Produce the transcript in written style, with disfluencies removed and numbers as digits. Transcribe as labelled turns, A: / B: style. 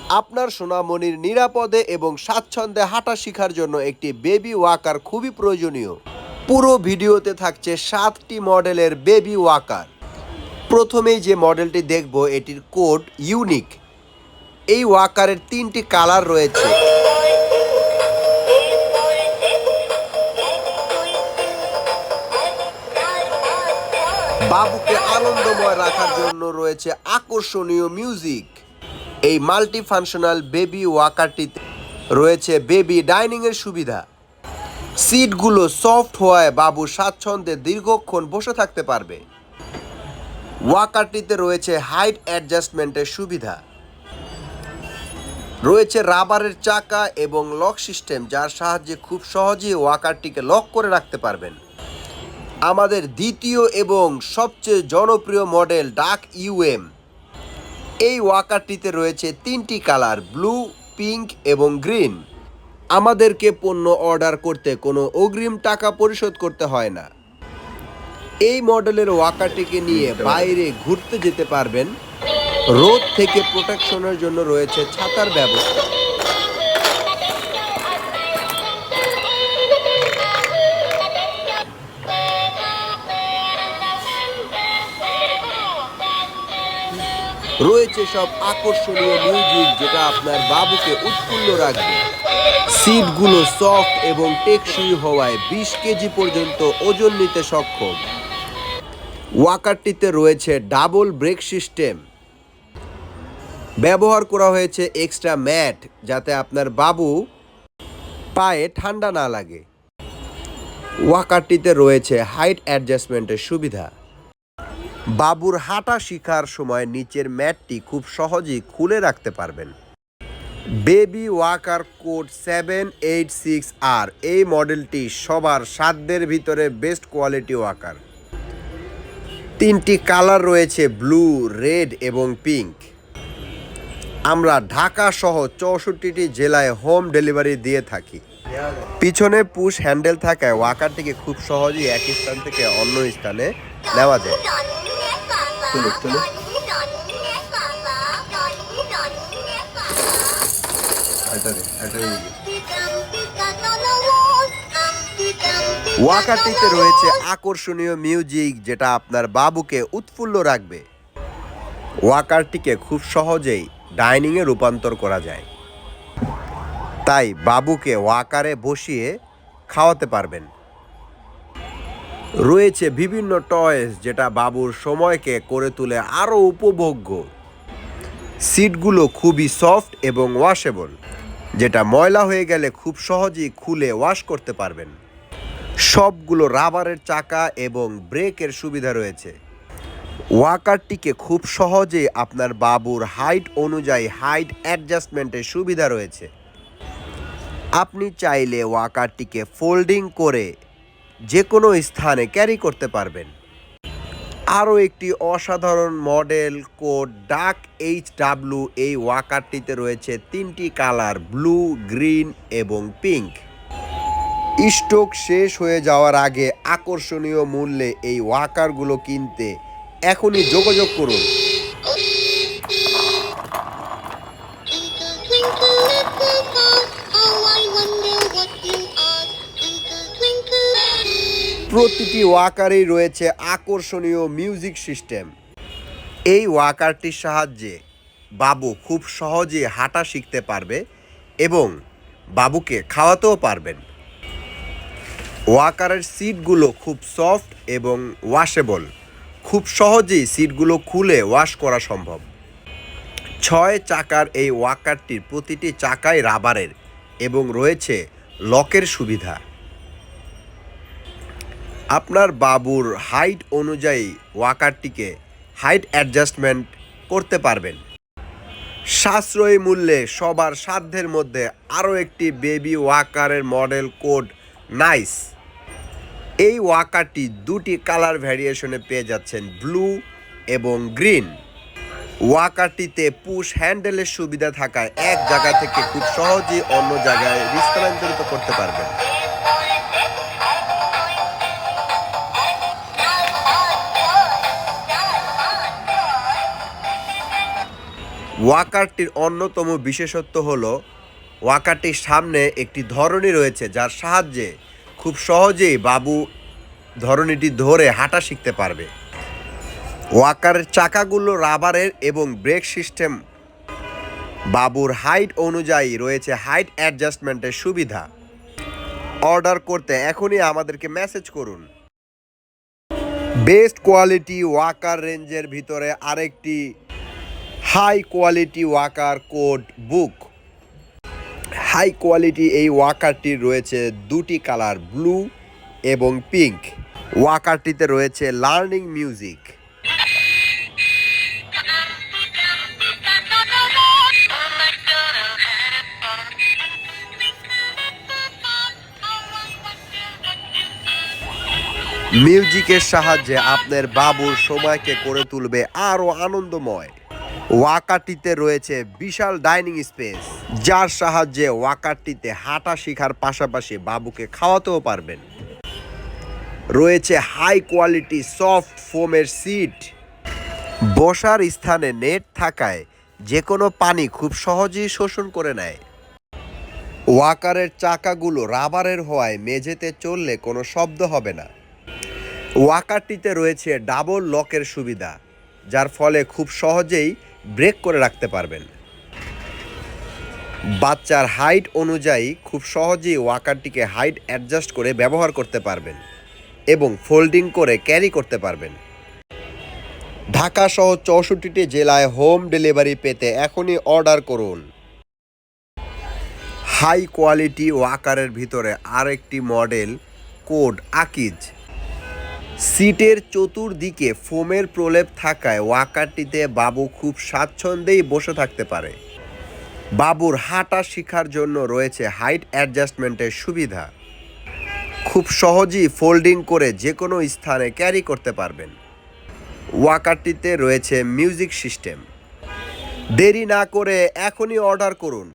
A: আপনার সোনামণির নিরাপদে এবং স্বাচ্ছন্দ্যে হাঁটা শেখার জন্য একটি বেবি ওয়াকার খুবই প্রয়োজনীয়। পুরো ভিডিওতে থাকছে 7টি মডেলের বেবি ওয়াকার। প্রথমেই যে মডেলটি দেখব এটির কোড ইউনিক। এই ওয়াকারের 3টি কালার রয়েছে। বাবুকে আনন্দময় রাখার জন্য রয়েছে আকর্ষণীয় মিউজিক। এই মাল্টি ফাংশনাল বেবি ওয়াকারটিতে রয়েছে বেবি ডাইনিংয়ের সুবিধা। সিটগুলো সফট হওয়ায় বাবু স্বাচ্ছন্দ্যে দীর্ঘক্ষণ বসে থাকতে পারবে। ওয়াকারটিতে রয়েছে হাইট অ্যাডজাস্টমেন্টের সুবিধা। রয়েছে রাবারের চাকা এবং লক সিস্টেম, যার সাহায্যে খুব সহজেই ওয়াকারটিকে লক করে রাখতে পারবেন। আমাদের দ্বিতীয় এবং সবচেয়ে জনপ্রিয় মডেল ডাক ইউএম। এই ওয়াকারটিতে রয়েছে 3টি কালার, ব্লু, পিঙ্ক এবং গ্রিন। আমাদেরকে পণ্য অর্ডার করতে কোনো অগ্রিম টাকা পরিশোধ করতে হয় না। এই মডেলের ওয়াকারটিকে নিয়ে বাইরে ঘুরতে যেতে পারবেন। রোদ থেকে প্রোটেকশনের জন্য রয়েছে ছাতার ব্যবস্থা। রয়েছে সব আকর্ষণীয় মিউজিক, যেটা আপনার বাবুকে উৎফুল্ল রাখবে। সিটগুলো সফট এবং টেকসই হওয়ায় 20 কেজি পর্যন্ত ওজন নিতে সক্ষম। ওয়াকারটিতে রয়েছে ডাবল ব্রেক সিস্টেম। ব্যবহার করা হয়েছে এক্সট্রা ম্যাট, যাতে আপনার বাবু পায়ে ঠান্ডা না লাগে। ওয়াকারটিতে রয়েছে হাইট অ্যাডজাস্টমেন্টের সুবিধা। বাবুর হাঁটা শেখার সময় নিচের ম্যাটটি খুব সহজেই খুলে রাখতে পারবেন। Baby walker code 786R। এই মডেলটি সবার সাধ্যের ভিতরে বেস্ট কোয়ালিটি ওয়াকার। 3টি কালার রয়েছে, ব্লু, রেড এবং পিঙ্ক। আমরা ঢাকা সহ 64টি জেলায় হোম ডেলিভারি দিয়ে থাকি। পিছনে পুশ হ্যান্ডেল থাকায় ওয়াকারটিকে খুব সহজেই এক স্থান থেকে অন্য স্থানে নেওয়া যায়। ওয়াকারটিতে রয়েছে আকর্ষণীয় মিউজিক, যেটা আপনার বাবুকে উৎফুল্ল রাখবে। ওয়াকারটিকে খুব সহজেই ডাইনিংয়ে রূপান্তর করা যায়, তাই বাবুকে ওয়াকারে বসিয়ে খাওয়াতে পারবেন। রয়েছে বিভিন্ন টয়েস, যেটা বাবুর সময়কে করে তোলে আরও উপভোগ্য। সিটগুলো খুবই সফট এবং ওয়াশেবল, যেটা ময়লা হয়ে গেলে খুব সহজেই খুলে ওয়াশ করতে পারবেন। সবগুলো রাবারের চাকা এবং ব্রেকের সুবিধা রয়েছে। ওয়াকারটিকে খুব সহজেই আপনার বাবুর হাইট অনুযায়ী হাইট অ্যাডজাস্টমেন্টের সুবিধা রয়েছে। আপনি চাইলে ওয়াকারটিকে ফোল্ডিং করে যে কোনো স্থানে ক্যারি করতে পারবেন। আরও একটি অসাধারণ মডেল কোড ডাক HW। এই ওয়াকারটিতে রয়েছে 3টি কালার, ব্লু, গ্রিন এবং পিঙ্ক। স্টক শেষ হয়ে যাওয়ার আগে আকর্ষণীয় মূল্যে এই ওয়াকারগুলো কিনতে এখনই যোগাযোগ করুন। প্রতিটি ওয়াকারেই রয়েছে আকর্ষণীয় মিউজিক সিস্টেম। এই ওয়াকারটির সাহায্যে বাবু খুব সহজে হাঁটা শিখতে পারবে এবং বাবুকে খাওয়াতেও পারবেন। ওয়াকারের সিটগুলো খুব সফট এবং ওয়াশেবল। খুব সহজেই সিটগুলো খুলে ওয়াশ করা সম্ভব। 6 চাকার এই ওয়াকারটির প্রতিটি চাকাই রাবারের এবং রয়েছে লকের সুবিধা। আপনার বাবুর হাইট অনুযায়ী ওয়াকারটিকে হাইট অ্যাডজাস্টমেন্ট করতে পারবেন। সাশ্রয়ী মূল্যে সবার সাধ্যের মধ্যে আরও একটি বেবি ওয়াকারের মডেল কোড নাইস। এই ওয়াকারটি 2টি কালার ভ্যারিয়েশনে পেয়ে যাচ্ছেন, ব্লু এবং গ্রিন। ওয়াকারটিতে পুশ হ্যান্ডেলের সুবিধা থাকায় এক জায়গা থেকে খুব সহজেই অন্য জায়গায় স্থানান্তরিত করতে পারবেন। ওয়াকারটির অন্যতম বিশেষত্ব হলো ওয়াকারটির সামনে একটি ধরনী রয়েছে, যার সাহায্যে খুব সহজেই বাবু ধরনীটি ধরে হাঁটা শিখতে পারবে। ওয়াকারের চাকাগুলো রাবারের এবং ব্রেক সিস্টেম। বাবুর হাইট অনুযায়ী রয়েছে হাইট অ্যাডজাস্টমেন্টের সুবিধা। অর্ডার করতে এখনই আমাদেরকে মেসেজ করুন। বেস্ট কোয়ালিটি ওয়াকার রেঞ্জের ভিতরে আরেকটি হাই কোয়ালিটি ওয়াকার কোড বুক। হাই কোয়ালিটি এই ওয়াকারটির রয়েছে দুটি কালার, ব্লু এবং পিঙ্ক। ওয়াকারটিতে রয়েছে লার্নিং মিউজিক। মিউজিকের সাহায্যে আপনার বাবুর সময়কে করে তুলবে আরও আনন্দময়। ওয়াকারটিতে রয়েছে বিশাল ডাইনিং স্পেস, যার সাহায্যে ওয়াকারটিতে হাঁটা শেখার পাশাপাশি বাবুকে খাওয়াতেও পারবেন। রয়েছে হাই কোয়ালিটি সফট ফোমের সিট। বসার স্থানে নেট থাকায় যে কোনো পানি খুব সহজেই শোষণ করে নেয়। ওয়াকারের চাকাগুলো রাবারের হওয়ায় মেঝেতে চললে কোনো শব্দ হবে না। ওয়াকারটিতে রয়েছে ডাবল লকের সুবিধা, যার ফলে খুব সহজেই ব্রেক করে রাখতে পারবেন। বাচ্চার হাইট অনুযায়ী খুব সহজেই ওয়াকারটিকে হাইট অ্যাডজাস্ট করে ব্যবহার করতে পারবেন এবং ফোল্ডিং করে ক্যারি করতে পারবেন। ঢাকা সহ 64টি জেলায় হোম ডেলিভারি পেতে এখনই অর্ডার করুন। হাই কোয়ালিটি ওয়াকারের ভিতরে আরেকটি মডেল কোড আকিজ। সিটের চতুর্দিকে ফোমের প্রলেপ থাকায় ওয়াকারটিতে বাবু খুব স্বাচ্ছন্দ্যেই বসে থাকতে পারে। বাবুর হাঁটা শেখার জন্য রয়েছে হাইট অ্যাডজাস্টমেন্টের সুবিধা। খুব সহজেই ফোল্ডিং করে যে কোনো স্থানে ক্যারি করতে পারবেন। ওয়াকারটিতে রয়েছে মিউজিক সিস্টেম। দেরি না করে এখনই অর্ডার করুন।